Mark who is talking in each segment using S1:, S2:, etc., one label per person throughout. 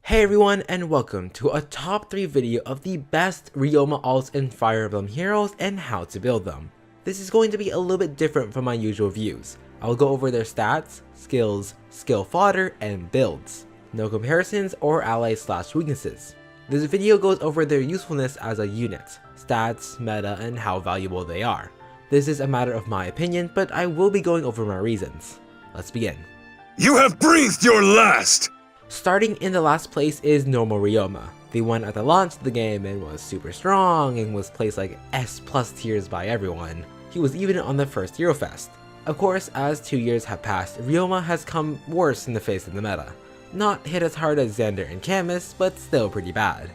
S1: Hey everyone, and welcome to a top 3 video of the best Ryoma alts in Fire Emblem Heroes and how to build them. This is going to be a little bit different from my usual views. I will go over their stats, skills, skill fodder, and builds. No comparisons or allies/weaknesses. This video goes over their usefulness as a unit, stats, meta, and how valuable they are. This is a matter of my opinion, but I will be going over my reasons. Let's begin.
S2: You have breathed your last!
S1: Starting in the last place is normal Ryoma. The one at the launch of the game and was super strong and was placed like S+ tiers by everyone. He was even on the first Eurofest. Of course, as 2 years have passed, Ryoma has come worse in the face of the meta. Not hit as hard as Xander and Camus, but still pretty bad.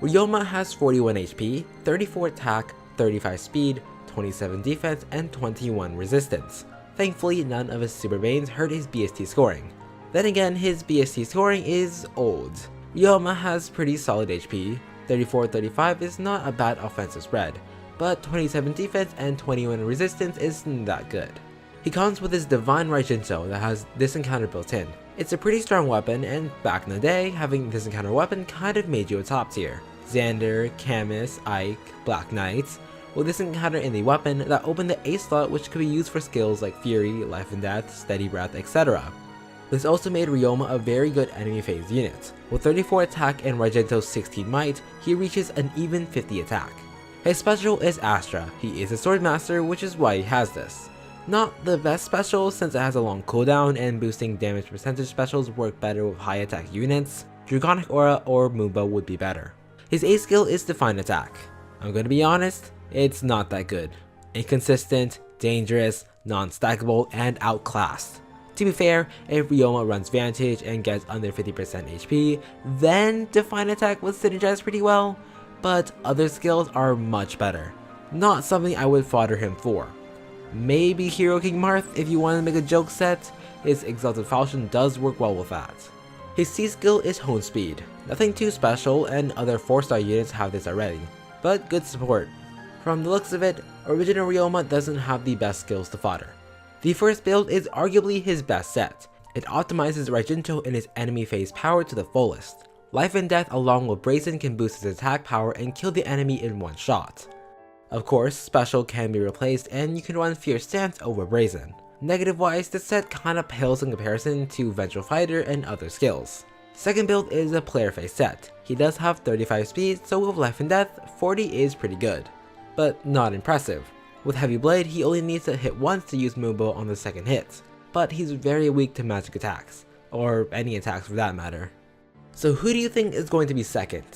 S1: Ryoma has 41 HP, 34 attack, 35 speed, 27 defense, and 21 resistance. Thankfully, none of his super banes hurt his BST scoring. Then again, his BST scoring is old. Ryoma has pretty solid HP, 34-35 is not a bad offensive spread, but 27 defense and 21 resistance isn't that good. He comes with his Divine Raijinto that has this encounter built in. It's a pretty strong weapon, and back in the day, having this encounter weapon kind of made you a top tier. Xander, Camus, Ike, Black Knights, with this encounter in the weapon that opened the A slot which could be used for skills like Fury, Life and Death, Steady Breath, etc. This also made Ryoma a very good enemy phase unit. With 34 attack and Raijinto's 16 might, he reaches an even 50 attack. His special is Astra. He is a sword master, which is why he has this. Not the best special since it has a long cooldown and boosting damage percentage specials work better with high attack units. Draconic Aura or Moomba would be better. His A skill is Defiant Attack. I'm gonna be honest, it's not that good. Inconsistent, dangerous, non-stackable, and outclassed. To be fair, if Ryoma runs Vantage and gets under 50% HP, then Defiant Attack would synergize pretty well, but other skills are much better. Not something I would fodder him for. Maybe Hero King Marth if you want to make a joke set, his Exalted Falchion does work well with that. His C skill is Hone Speed, nothing too special and other 4-star units have this already, but good support. From the looks of it, original Ryoma doesn't have the best skills to fodder. The first build is arguably his best set. It optimizes Raijinto and his enemy phase power to the fullest. Life and Death along with Brazen can boost his attack power and kill the enemy in one shot. Of course, Special can be replaced and you can run Fierce Stance over Brazen. Negative wise, this set kinda pales in comparison to Vengeful Fighter and other skills. Second build is a player phase set. He does have 35 speed, so with Life and Death, 40 is pretty good, but not impressive. With Heavy Blade, he only needs to hit once to use Moomba on the second hit, but he's very weak to magic attacks, or any attacks for that matter. So who do you think is going to be second?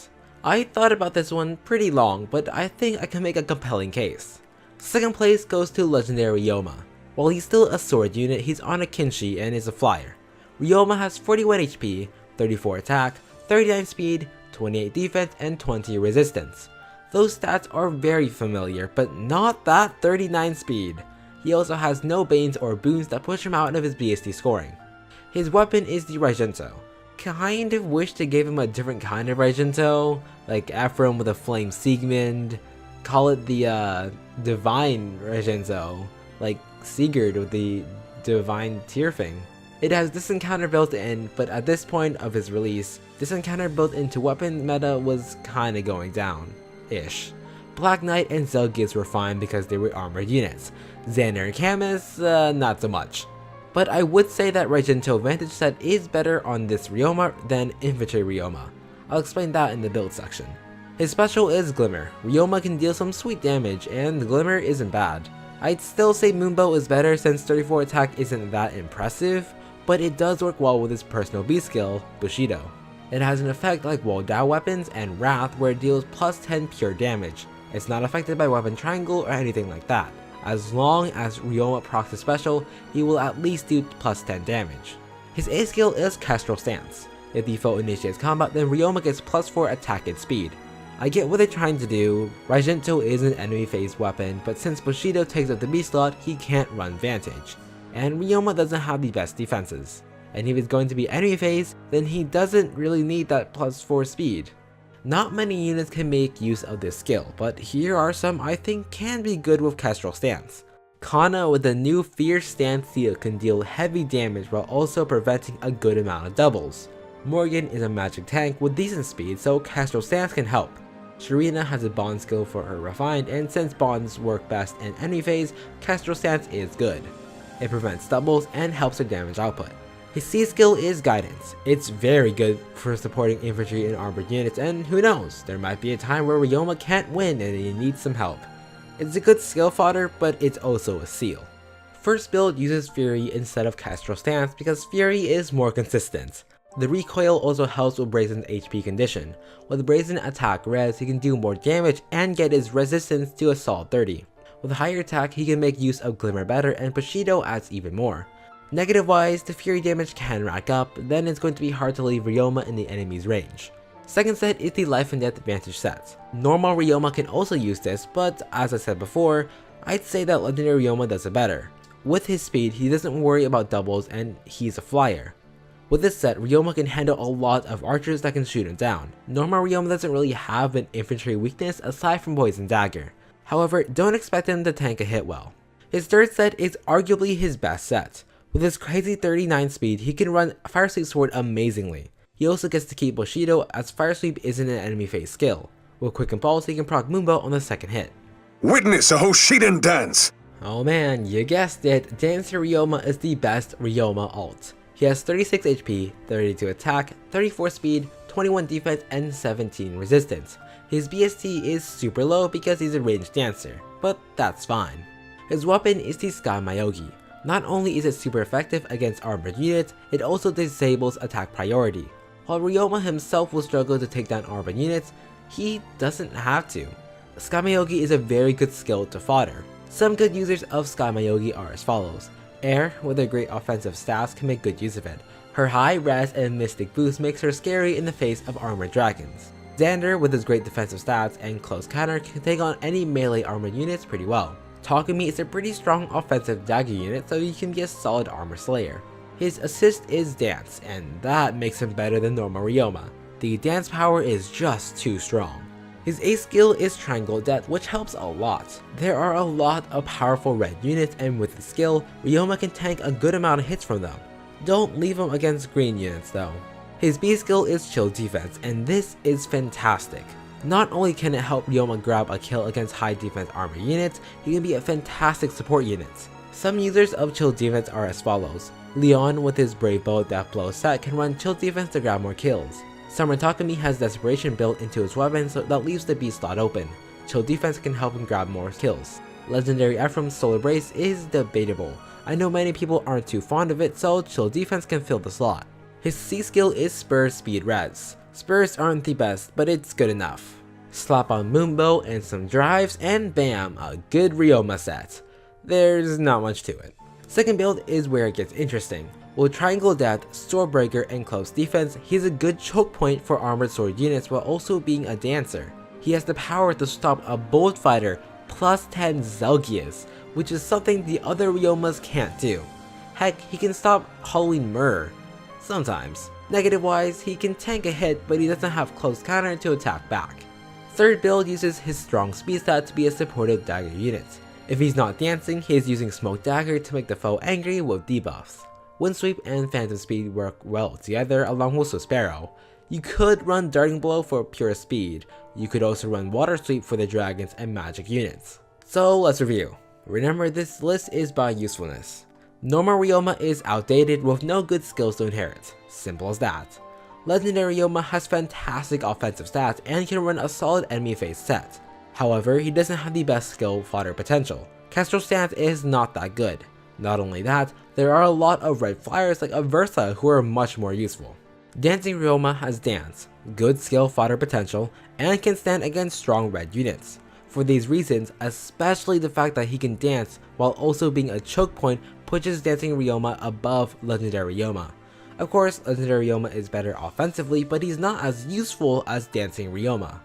S1: I thought about this one pretty long, but I think I can make a compelling case. Second place goes to Legendary Ryoma. While he's still a sword unit, he's on a Kinshi and is a flyer. Ryoma has 41 HP, 34 attack, 39 speed, 28 defense, and 20 resistance. Those stats are very familiar, but not that 39 speed. He also has no banes or boons that push him out of his BST scoring. His weapon is the Raijinto. Kind of wish they gave him a different kind of Raijinto, like Ephraim with a Flame Siegmund. Call it the Divine Raijinto, like Sigurd with the Divine Tearfing. It has this encounter built in, but at this point of his release, this encounter built into weapon meta was kinda going down. Ish. Black Knight and Zelgiz were fine because they were armored units. Xander and Camus, not so much. But I would say that Raijinto Vantage set is better on this Ryoma than Infantry Ryoma. I'll explain that in the build section. His special is Glimmer. Ryoma can deal some sweet damage and Glimmer isn't bad. I'd still say Moonbow is better since 34 attack isn't that impressive, but it does work well with his personal B skill, Bushido. It has an effect like Woldao weapons and Wrath where it deals plus 10 pure damage. It's not affected by weapon triangle or anything like that. As long as Ryoma procs his special, he will at least do plus 10 damage. His A skill is Kestrel Stance. If the foe initiates combat, then Ryoma gets plus 4 attack and speed. I get what they're trying to do. Raijinto is an enemy phase weapon, but since Bushido takes up the B slot, he can't run Vantage. And Ryoma doesn't have the best defenses. And if it's going to be enemy phase, then he doesn't really need that plus 4 speed. Not many units can make use of this skill, but here are some I think can be good with Kestrel Stance. Kana with the new Fierce Stance seal can deal heavy damage while also preventing a good amount of doubles. Morgan is a magic tank with decent speed, so Kestrel stance can help. Sharina has a bond skill for her refined, and since bonds work best in enemy phase, Kestrel stance is good. It prevents doubles and helps her damage output. His C skill is guidance. It's very good for supporting infantry and armored units, and who knows, there might be a time where Ryoma can't win and he needs some help. It's a good skill fodder, but it's also a seal. First build uses Fury instead of Kestrel stance because Fury is more consistent. The recoil also helps with Brazen's HP condition. With Brazen attack res, he can do more damage and get his resistance to Assault 30. With higher attack, he can make use of Glimmer better, and Bushido adds even more. Negative wise, the Fury damage can rack up, then it's going to be hard to leave Ryoma in the enemy's range. Second set is the Life and Death Advantage set. Normal Ryoma can also use this, but as I said before, I'd say that Legendary Ryoma does it better. With his speed, he doesn't worry about doubles and he's a flyer. With this set, Ryoma can handle a lot of archers that can shoot him down. Normal Ryoma doesn't really have an infantry weakness aside from Poison Dagger. However, don't expect him to tank a hit well. His third set is arguably his best set. With his crazy 39 speed, he can run Fire Sweep Sword amazingly. He also gets to keep Bushido as Fire Sweep isn't an enemy phase skill. With Quick Impulse, he can proc Moonbow on the second hit.
S2: Witness a Hoshiden dance!
S1: Oh man, you guessed it, Dancer Ryoma is the best Ryoma ult. He has 36 HP, 32 attack, 34 speed, 21 defense, and 17 resistance. His BST is super low because he's a ranged dancer, but that's fine. His weapon is the Sky Mayogi. Not only is it super effective against armored units, it also disables attack priority. While Ryoma himself will struggle to take down armored units, he doesn't have to. Sky Mayogi is a very good skill to fodder. Some good users of Sky Mayogi are as follows. Air, with her great offensive stats, can make good use of it. Her high res and mystic boost makes her scary in the face of armored dragons. Xander, with his great defensive stats and close counter, can take on any melee armored units pretty well. Takumi is a pretty strong offensive dagger unit, so he can be a solid armor slayer. His assist is dance, and that makes him better than normal Ryoma. The dance power is just too strong. His A skill is Triangle Death, which helps a lot. There are a lot of powerful red units, and with the skill, Ryoma can tank a good amount of hits from them. Don't leave him against green units though. His B skill is Chill Defense, and this is fantastic. Not only can it help Ryoma grab a kill against high defense armor units, he can be a fantastic support unit. Some users of Chill Defense are as follows. Leon with his Brave Bow Death Blow set can run Chill Defense to grab more kills. Summer Takumi has Desperation built into his weapon so that leaves the B slot open. Chill Defense can help him grab more kills. Legendary Ephraim's Solar Brace is debatable. I know many people aren't too fond of it, so Chill Defense can fill the slot. His C skill is Spur Speed Res. Spurs aren't the best, but it's good enough. Slap on Moonbow and some drives, and bam, a good Ryoma set. There's not much to it. Second build is where it gets interesting. With Triangle Death, Swordbreaker, and Close Defense, he's a good choke point for armored sword units while also being a dancer. He has the power to stop a Bolt Fighter plus 10 Zelgius, which is something the other Ryomas can't do. Heck, he can stop Halloween Myrrh. Sometimes. Negative wise, he can tank a hit, but he doesn't have close counter to attack back. Third build uses his strong speed stat to be a supportive dagger unit. If he's not dancing, he is using Smoke Dagger to make the foe angry with debuffs. Wind Sweep and Phantom Speed work well together along with Sparrow. You could run Darting Blow for pure speed. You could also run Water Sweep for the dragons and magic units. So let's review. Remember, this list is by usefulness. Normal Ryoma is outdated with no good skills to inherit. Simple as that. Legendary Ryoma has fantastic offensive stats and can run a solid enemy phase set. However, he doesn't have the best skill fodder potential. Kestrel stance is not that good. Not only that, there are a lot of red flyers like Aversa who are much more useful. Dancing Ryoma has dance, good skill fodder potential, and can stand against strong red units. For these reasons, especially the fact that he can dance while also being a choke point pushes Dancing Ryoma above Legendary Ryoma. Of course, Legendary Ryoma is better offensively, but he's not as useful as Dancing Ryoma.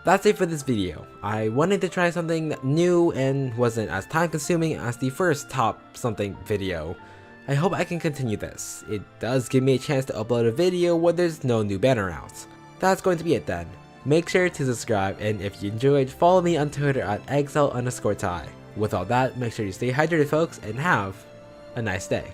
S1: That's it for this video. I wanted to try something new and wasn't as time consuming as the first top something video. I hope I can continue this. It does give me a chance to upload a video when there's no new banner out. That's going to be it then. Make sure to subscribe, and if you enjoyed, follow me on Twitter at exile_ty. With all that, make sure you stay hydrated folks and have a nice day.